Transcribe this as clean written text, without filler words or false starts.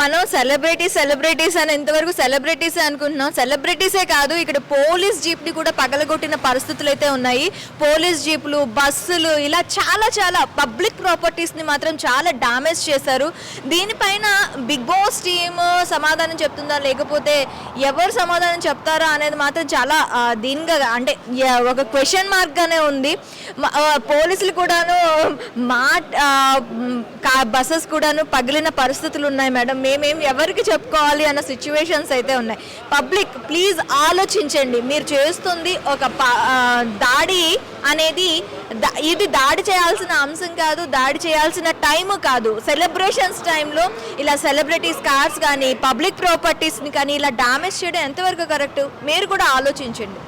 మనం సెలబ్రిటీస్ అని ఇంతవరకు సెలబ్రిటీసే అనుకుంటున్నాం. సెలబ్రిటీసే కాదు, ఇక్కడ పోలీస్ జీప్ని కూడా పగలగొట్టిన పరిస్థితులు అయితే ఉన్నాయి. పోలీస్ జీపులు, బస్సులు, ఇలా చాలా చాలా పబ్లిక్ ప్రాపర్టీస్ని మాత్రం చాలా డ్యామేజ్ చేశారు. దీనిపైన బిగ్ బాస్ టీమ్ సమాధానం చెప్తుందా లేకపోతే ఎవరు సమాధానం చెప్తారా అనేది మాత్రం చాలా దీనిగా అంటే ఒక క్వశ్చన్ మార్క్గానే ఉంది. పోలీసులు కూడాను బస్సెస్ కూడాను పగిలిన పరిస్థితులు ఉన్నాయి మేడం. మేమేం ఎవరికి చెప్పుకోవాలి అన్న సిచ్యువేషన్స్ అయితే ఉన్నాయి. పబ్లిక్ ప్లీజ్ ఆలోచించండి. మీరు చేస్తుంది ఒక దాడి అనేది ఇది దాడి చేయాల్సిన అంశం కాదు, దాడి చేయాల్సిన టైము కాదు. సెలబ్రేషన్స్ టైంలో ఇలా సెలబ్రిటీస్ కార్స్ కానీ పబ్లిక్ ప్రాపర్టీస్ని కానీ ఇలా డ్యామేజ్ చేయడం ఎంతవరకు కరెక్ట్? మీరు కూడా ఆలోచించండి.